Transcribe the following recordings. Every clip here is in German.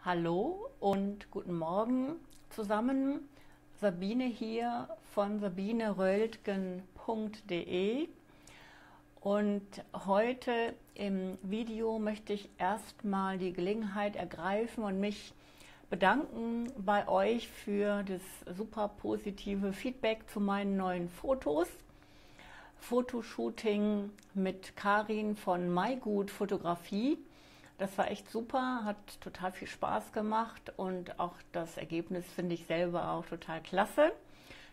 Hallo und guten Morgen zusammen. Sabine hier von sabineröldgen.de und heute im Video möchte ich erstmal die Gelegenheit ergreifen und mich bedanken bei euch für das super positive Feedback zu meinen neuen Fotos. Fotoshooting mit Karin von Maigut Fotografie. Das war echt super, hat total viel Spaß gemacht und auch das Ergebnis finde ich selber auch total klasse.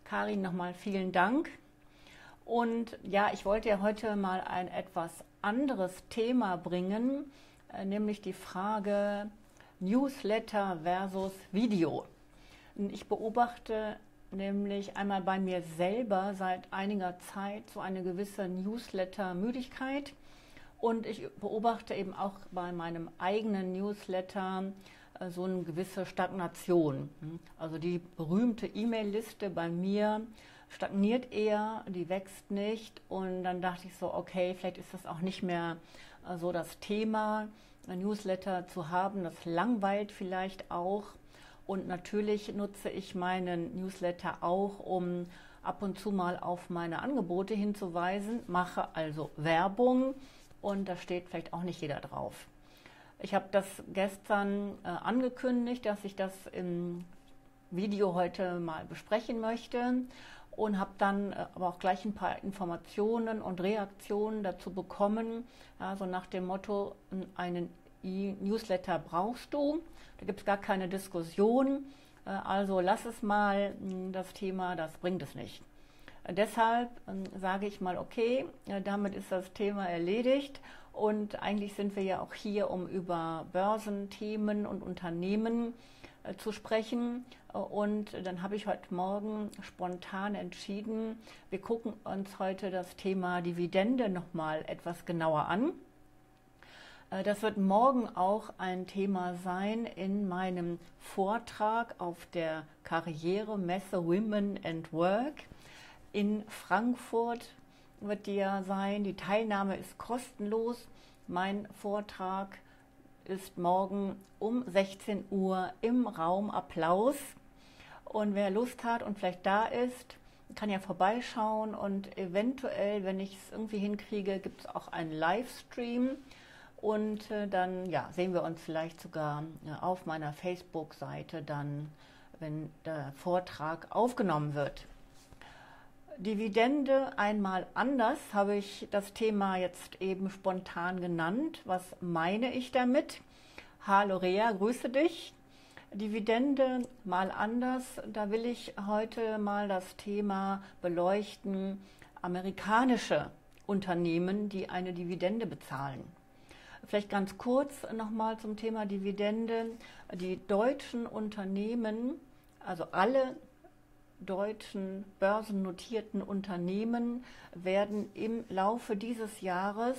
Karin, nochmal vielen Dank. Und ja, ich wollte ja heute mal ein etwas anderes Thema bringen, nämlich die Frage Newsletter versus Video. Ich beobachte nämlich einmal bei mir selber seit einiger Zeit so eine gewisse Newsletter-Müdigkeit. Und ich beobachte eben auch bei meinem eigenen Newsletter so eine gewisse Stagnation. Also die berühmte E-Mail-Liste bei mir stagniert eher, die wächst nicht. Und dann dachte ich so, okay, vielleicht ist das auch nicht mehr so das Thema, ein Newsletter zu haben. Das langweilt vielleicht auch. Und natürlich nutze ich meinen Newsletter auch, um ab und zu mal auf meine Angebote hinzuweisen, mache also Werbung. Und da steht vielleicht auch nicht jeder drauf. Ich habe das gestern angekündigt, dass ich das im Video heute mal besprechen möchte und habe dann aber auch gleich ein paar Informationen und Reaktionen dazu bekommen, so nach dem Motto, einen E-Newsletter brauchst du, da gibt es gar keine Diskussion, also lass es mal, das Thema, das bringt es nicht. Deshalb sage ich mal, okay, damit ist das Thema erledigt und eigentlich sind wir ja auch hier, um über Börsenthemen und Unternehmen zu sprechen. Und dann habe ich heute Morgen spontan entschieden, wir gucken uns heute das Thema Dividende nochmal etwas genauer an. Das wird morgen auch ein Thema sein in meinem Vortrag auf der Karrieremesse Women and Work. In Frankfurt wird die ja sein. Die Teilnahme ist kostenlos. Mein Vortrag ist morgen um 16 Uhr im Raum Applaus. Und wer Lust hat und vielleicht da ist, kann ja vorbeischauen. Und eventuell, wenn ich es irgendwie hinkriege, gibt es auch einen Livestream. Und dann ja, sehen wir uns vielleicht sogar auf meiner Facebook-Seite dann, wenn der Vortrag aufgenommen wird. Dividende einmal anders, habe ich das Thema jetzt eben spontan genannt. Was meine ich damit? Hallo Rea, grüße dich. Dividende mal anders, da will ich heute mal das Thema beleuchten, amerikanische Unternehmen, die eine Dividende bezahlen. Vielleicht ganz kurz nochmal zum Thema Dividende. Die deutschen Unternehmen, also alle deutschen börsennotierten Unternehmen werden im Laufe dieses Jahres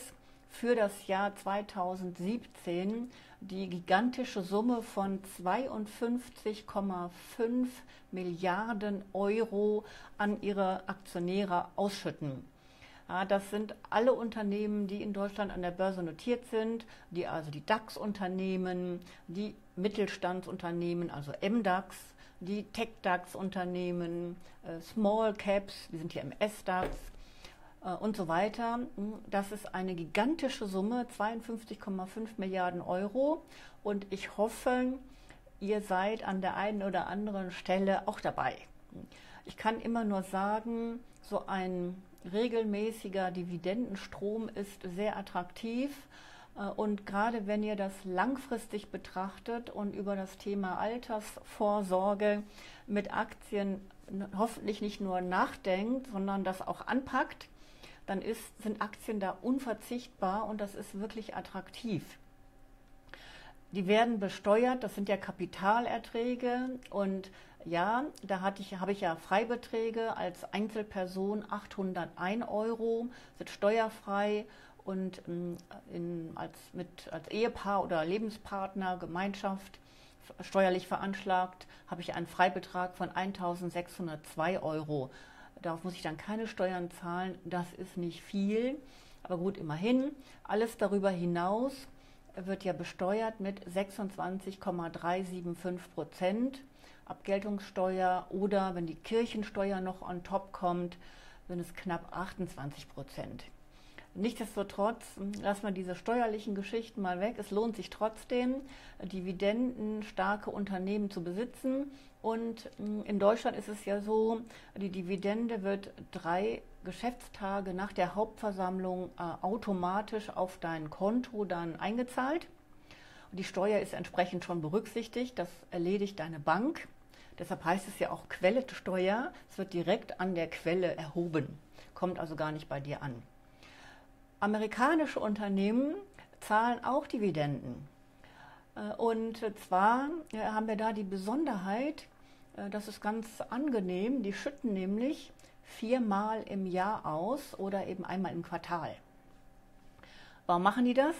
für das Jahr 2017 die gigantische Summe von 52,5 Milliarden Euro an ihre Aktionäre ausschütten. Ja, das sind alle Unternehmen, die in Deutschland an der Börse notiert sind, also die DAX-Unternehmen, die Mittelstandsunternehmen, also MDAX, die Tech-DAX-Unternehmen, Small Caps, die sind hier im S-DAX und so weiter. Das ist eine gigantische Summe, 52,5 Milliarden Euro. Und ich hoffe, ihr seid an der einen oder anderen Stelle auch dabei. Ich kann immer nur sagen, so ein regelmäßiger Dividendenstrom ist sehr attraktiv. Und gerade wenn ihr das langfristig betrachtet und über das Thema Altersvorsorge mit Aktien hoffentlich nicht nur nachdenkt, sondern das auch anpackt, dann sind Aktien da unverzichtbar und das ist wirklich attraktiv. Die werden besteuert, das sind ja Kapitalerträge und ja, da habe ich ja Freibeträge als Einzelperson 801 Euro, sind steuerfrei. Und als Ehepaar oder Lebenspartner, Gemeinschaft steuerlich veranschlagt, habe ich einen Freibetrag von 1.602 Euro. Darauf muss ich dann keine Steuern zahlen, das ist nicht viel, aber gut, immerhin. Alles darüber hinaus wird ja besteuert mit 26,375% Abgeltungssteuer, oder wenn die Kirchensteuer noch on top kommt, sind es knapp 28%. Nichtsdestotrotz lassen wir diese steuerlichen Geschichten mal weg. Es lohnt sich trotzdem, dividendenstarke Unternehmen zu besitzen. Und in Deutschland ist es ja so, die Dividende wird 3 Geschäftstage nach der Hauptversammlung automatisch auf dein Konto dann eingezahlt. Die Steuer ist entsprechend schon berücksichtigt. Das erledigt deine Bank. Deshalb heißt es ja auch Quellensteuer. Es wird direkt an der Quelle erhoben, kommt also gar nicht bei dir an. Amerikanische Unternehmen zahlen auch Dividenden. Und zwar haben wir da die Besonderheit, das ist ganz angenehm, die schütten nämlich 4-mal im Jahr aus oder eben einmal im Quartal. Warum machen die das?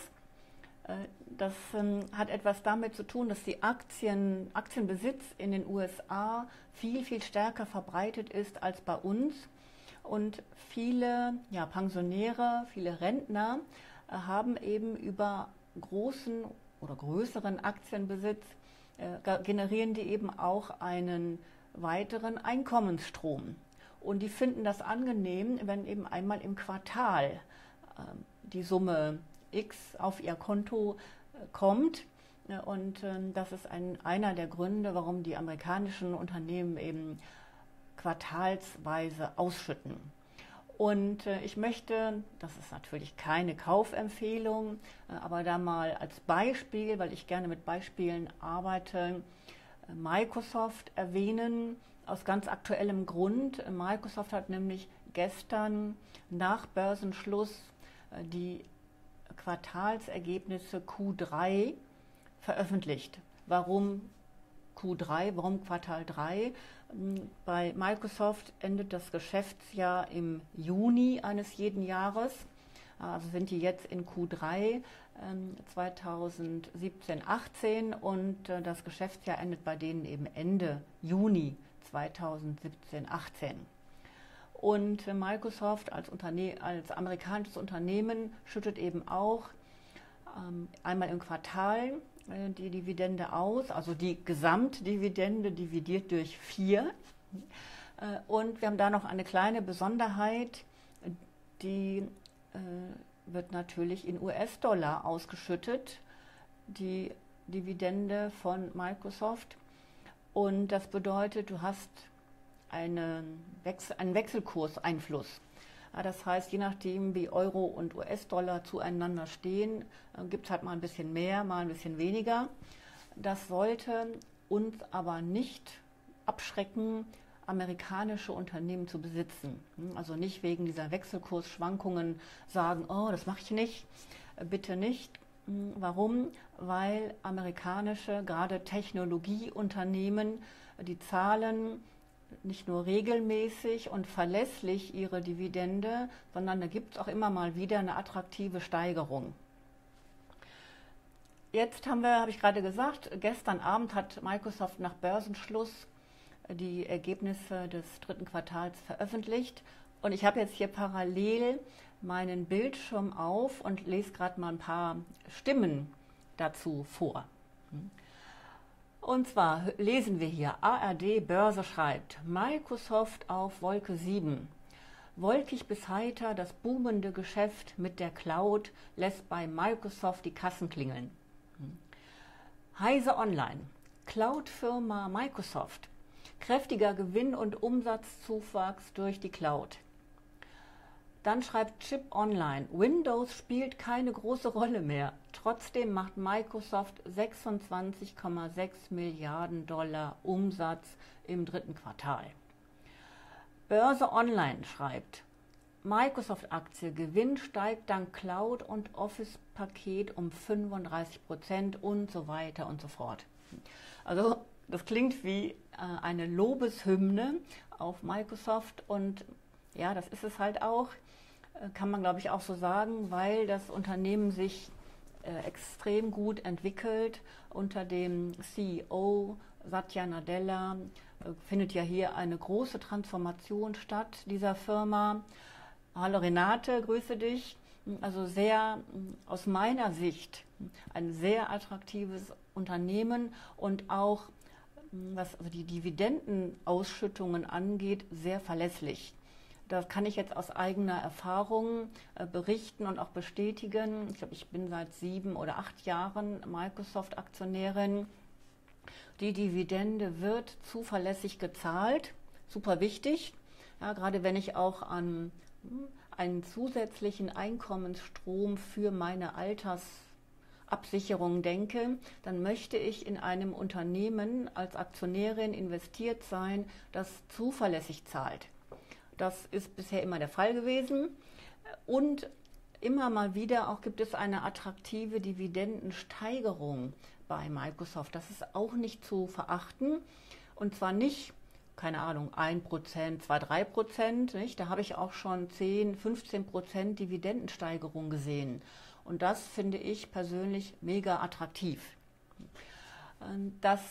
Das hat etwas damit zu tun, dass die Aktienbesitz in den USA viel, viel stärker verbreitet ist als bei uns. Und viele Pensionäre, viele Rentner haben eben über großen oder größeren Aktienbesitz, generieren die eben auch einen weiteren Einkommensstrom. Und die finden das angenehm, wenn eben einmal im Quartal die Summe X auf ihr Konto kommt. Und das ist einer der Gründe, warum die amerikanischen Unternehmen eben quartalsweise ausschütten. Und ich möchte, das ist natürlich keine Kaufempfehlung, aber da mal als Beispiel, weil ich gerne mit Beispielen arbeite, Microsoft erwähnen, aus ganz aktuellem Grund. Microsoft hat nämlich gestern nach Börsenschluss die Quartalsergebnisse Q3 veröffentlicht. Warum Q3, warum Quartal 3? Bei Microsoft endet das Geschäftsjahr im Juni eines jeden Jahres. Also sind die jetzt in Q3 2017/18 und das Geschäftsjahr endet bei denen eben Ende Juni 2017/18. Und Microsoft als amerikanisches Unternehmen schüttet eben auch einmal im Quartal die Dividende aus, also die Gesamtdividende dividiert durch 4. Und wir haben da noch eine kleine Besonderheit, die wird natürlich in US-Dollar ausgeschüttet, die Dividende von Microsoft. Und das bedeutet, du hast einen Wechselkurseinfluss. Das heißt, je nachdem, wie Euro und US-Dollar zueinander stehen, gibt es halt mal ein bisschen mehr, mal ein bisschen weniger. Das sollte uns aber nicht abschrecken, amerikanische Unternehmen zu besitzen. Also nicht wegen dieser Wechselkursschwankungen sagen, oh, das mache ich nicht, bitte nicht. Warum? Weil amerikanische, gerade Technologieunternehmen, die zahlen nicht nur regelmäßig und verlässlich ihre Dividende, sondern da gibt es auch immer mal wieder eine attraktive Steigerung. Jetzt habe ich gerade gesagt, gestern Abend hat Microsoft nach Börsenschluss die Ergebnisse des 3. Quartals veröffentlicht. Und ich habe jetzt hier parallel meinen Bildschirm auf und lese gerade mal ein paar Stimmen dazu vor. Und zwar lesen wir hier, ARD Börse schreibt, Microsoft auf Wolke 7. Wolkig bis heiter, das boomende Geschäft mit der Cloud lässt bei Microsoft die Kassen klingeln. Heise Online, Cloud-Firma Microsoft, kräftiger Gewinn- und Umsatzzuwachs durch die Cloud. Dann schreibt Chip Online, Windows spielt keine große Rolle mehr. Trotzdem macht Microsoft 26,6 Milliarden Dollar Umsatz im 3. Quartal. Börse Online schreibt, Microsoft-Aktie, Gewinn steigt dank Cloud- und Office-Paket um 35% und so weiter und so fort. Also das klingt wie eine Lobeshymne auf Microsoft und ja, das ist es halt auch, kann man glaube ich auch so sagen, weil das Unternehmen sich extrem gut entwickelt. Unter dem CEO Satya Nadella findet ja hier eine große Transformation statt dieser Firma. Hallo Renate, grüße dich. Also sehr, aus meiner Sicht, ein sehr attraktives Unternehmen und auch, was also die Dividendenausschüttungen angeht, sehr verlässlich. Das kann ich jetzt aus eigener Erfahrung berichten und auch bestätigen. Ich glaube, ich bin seit 7 oder 8 Jahren Microsoft-Aktionärin. Die Dividende wird zuverlässig gezahlt, super wichtig. Ja, gerade wenn ich auch an einen zusätzlichen Einkommensstrom für meine Altersabsicherung denke, dann möchte ich in einem Unternehmen als Aktionärin investiert sein, das zuverlässig zahlt. Das ist bisher immer der Fall gewesen. Und immer mal wieder auch gibt es eine attraktive Dividendensteigerung bei Microsoft. Das ist auch nicht zu verachten. Und zwar nicht, keine Ahnung, 1%, 2, 3%. Nicht? Da habe ich auch schon 10, 15% Dividendensteigerung gesehen. Und das finde ich persönlich mega attraktiv. Das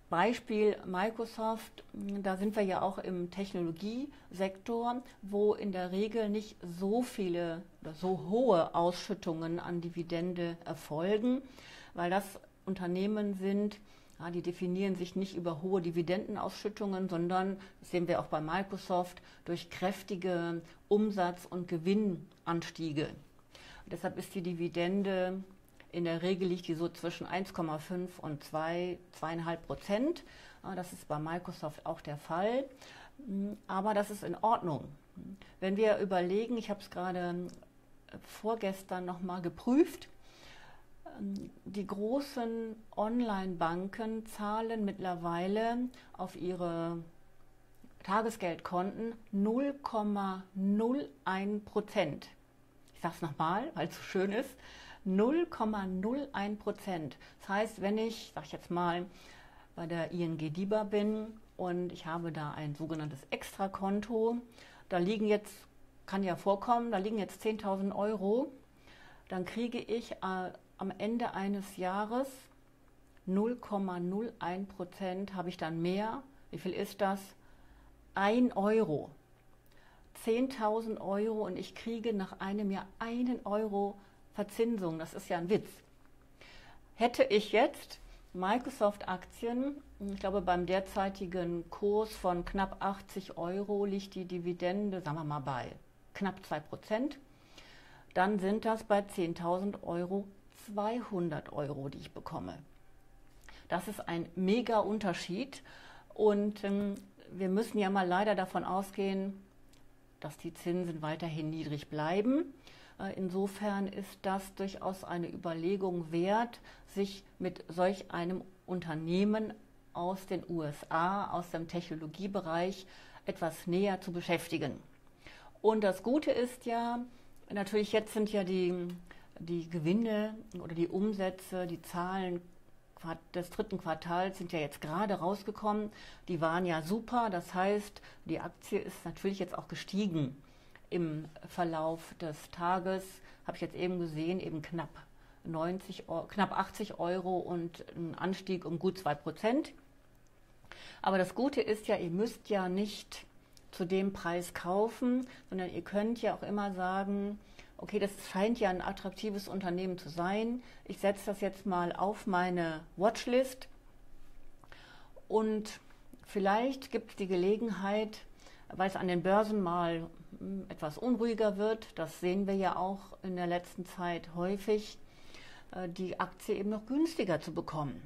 Beispiel Microsoft, da sind wir ja auch im Technologiesektor, wo in der Regel nicht so viele oder so hohe Ausschüttungen an Dividende erfolgen, weil das Unternehmen sind, ja, die definieren sich nicht über hohe Dividendenausschüttungen, sondern, das sehen wir auch bei Microsoft, durch kräftige Umsatz- und Gewinnanstiege. Und deshalb ist die Dividende, in der Regel liegt die so zwischen 1,5 und 2,5%. Das ist bei Microsoft auch der Fall. Aber das ist in Ordnung. Wenn wir überlegen, ich habe es gerade vorgestern nochmal geprüft, die großen Online-Banken zahlen mittlerweile auf ihre Tagesgeldkonten 0,01%. Ich sage es nochmal, weil es so schön ist. 0,01%. Das heißt, wenn ich, sag ich jetzt mal, bei der ING DiBa bin und ich habe da ein sogenanntes Extrakonto, da liegen jetzt, kann ja vorkommen, da liegen jetzt 10.000 Euro, dann kriege ich am Ende eines Jahres 0,01% habe ich dann mehr. Wie viel ist das? 1 Euro. 10.000 Euro und ich kriege nach einem Jahr 1 Euro Verzinsung, das ist ja ein Witz. Hätte ich jetzt Microsoft-Aktien, ich glaube beim derzeitigen Kurs von knapp 80 Euro liegt die Dividende, sagen wir mal bei knapp 2%, dann sind das bei 10.000 Euro 200 Euro, die ich bekomme. Das ist ein mega Unterschied und wir müssen ja mal leider davon ausgehen, dass die Zinsen weiterhin niedrig bleiben. Insofern ist das durchaus eine Überlegung wert, sich mit solch einem Unternehmen aus den USA, aus dem Technologiebereich etwas näher zu beschäftigen. Und das Gute ist ja, natürlich jetzt sind ja die Gewinne oder die Umsätze, die Zahlen des dritten Quartals sind ja jetzt gerade rausgekommen. Die waren ja super, das heißt, die Aktie ist natürlich jetzt auch gestiegen. Im Verlauf des Tages habe ich jetzt eben gesehen, eben knapp 80 Euro und ein Anstieg um gut 2%. Aber das Gute ist ja, ihr müsst ja nicht zu dem Preis kaufen, sondern ihr könnt ja auch immer sagen, okay, das scheint ja ein attraktives Unternehmen zu sein. Ich setze das jetzt mal auf meine Watchlist und vielleicht gibt es die Gelegenheit, weil es an den Börsen mal etwas unruhiger wird, das sehen wir ja auch in der letzten Zeit häufig, die Aktie eben noch günstiger zu bekommen.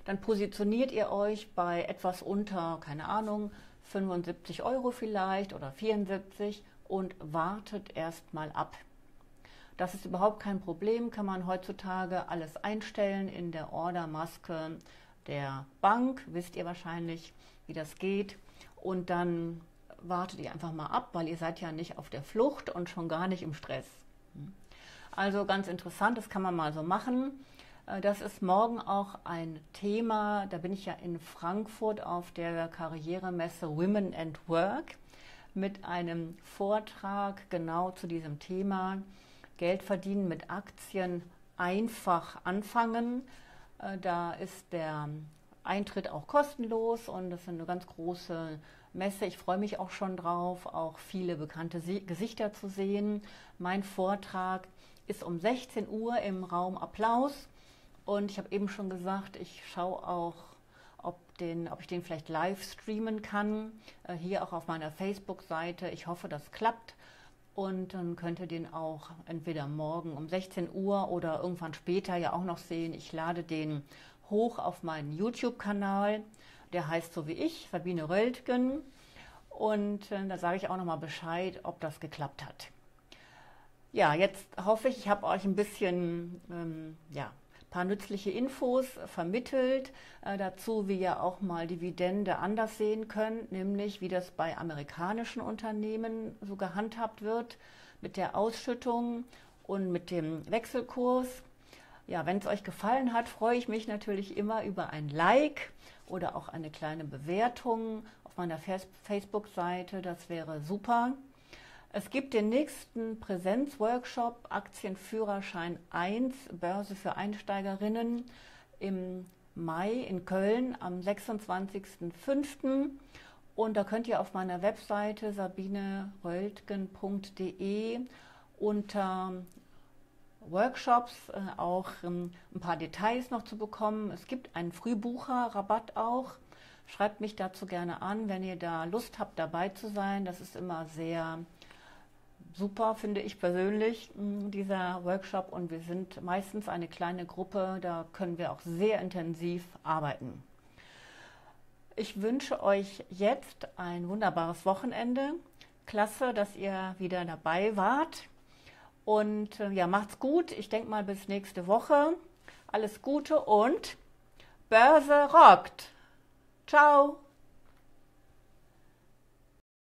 Dann positioniert ihr euch bei etwas unter, keine Ahnung, 75 Euro vielleicht oder 74 und wartet erst mal ab. Das ist überhaupt kein Problem, kann man heutzutage alles einstellen in der Ordermaske der Bank, wisst ihr wahrscheinlich, wie das geht, und dann wartet ihr einfach mal ab, weil ihr seid ja nicht auf der Flucht und schon gar nicht im Stress. Also ganz interessant, das kann man mal so machen. Das ist morgen auch ein Thema, da bin ich ja in Frankfurt auf der Karrieremesse Women and Work mit einem Vortrag genau zu diesem Thema. Geld verdienen mit Aktien einfach anfangen. Da ist der Eintritt auch kostenlos und das ist eine ganz große Messe. Ich freue mich auch schon drauf, auch viele bekannte Gesichter zu sehen. Mein Vortrag ist um 16 Uhr im Raum Applaus. Und ich habe eben schon gesagt, ich schaue auch, ob ich den vielleicht live streamen kann, hier auch auf meiner Facebook-Seite. Ich hoffe, das klappt. Und dann könnt ihr den auch entweder morgen um 16 Uhr oder irgendwann später ja auch noch sehen. Ich lade den hoch auf meinen YouTube-Kanal. Der heißt so wie ich, Sabine Röldgen. Und da sage ich auch nochmal Bescheid, ob das geklappt hat. Ja, jetzt hoffe ich, ich habe euch ein bisschen paar nützliche Infos vermittelt dazu, wie ihr auch mal Dividende anders sehen könnt, nämlich wie das bei amerikanischen Unternehmen so gehandhabt wird mit der Ausschüttung und mit dem Wechselkurs. Ja, wenn es euch gefallen hat, freue ich mich natürlich immer über ein Like oder auch eine kleine Bewertung auf meiner Facebook-Seite. Das wäre super. Es gibt den nächsten Präsenzworkshop Aktienführerschein 1, Börse für Einsteigerinnen im Mai in Köln am 26.05. Und da könnt ihr auf meiner Webseite sabineröldgen.de unter Workshops auch ein paar Details noch zu bekommen. Es gibt einen Frühbucherrabatt auch. Schreibt mich dazu gerne an, wenn ihr da Lust habt, dabei zu sein. Das ist immer sehr super, finde ich persönlich, dieser Workshop. Und wir sind meistens eine kleine Gruppe, da können wir auch sehr intensiv arbeiten. Ich wünsche euch jetzt ein wunderbares Wochenende. Klasse, dass ihr wieder dabei wart. Und ja, macht's gut. Ich denke mal bis nächste Woche. Alles Gute und Börse rockt. Ciao.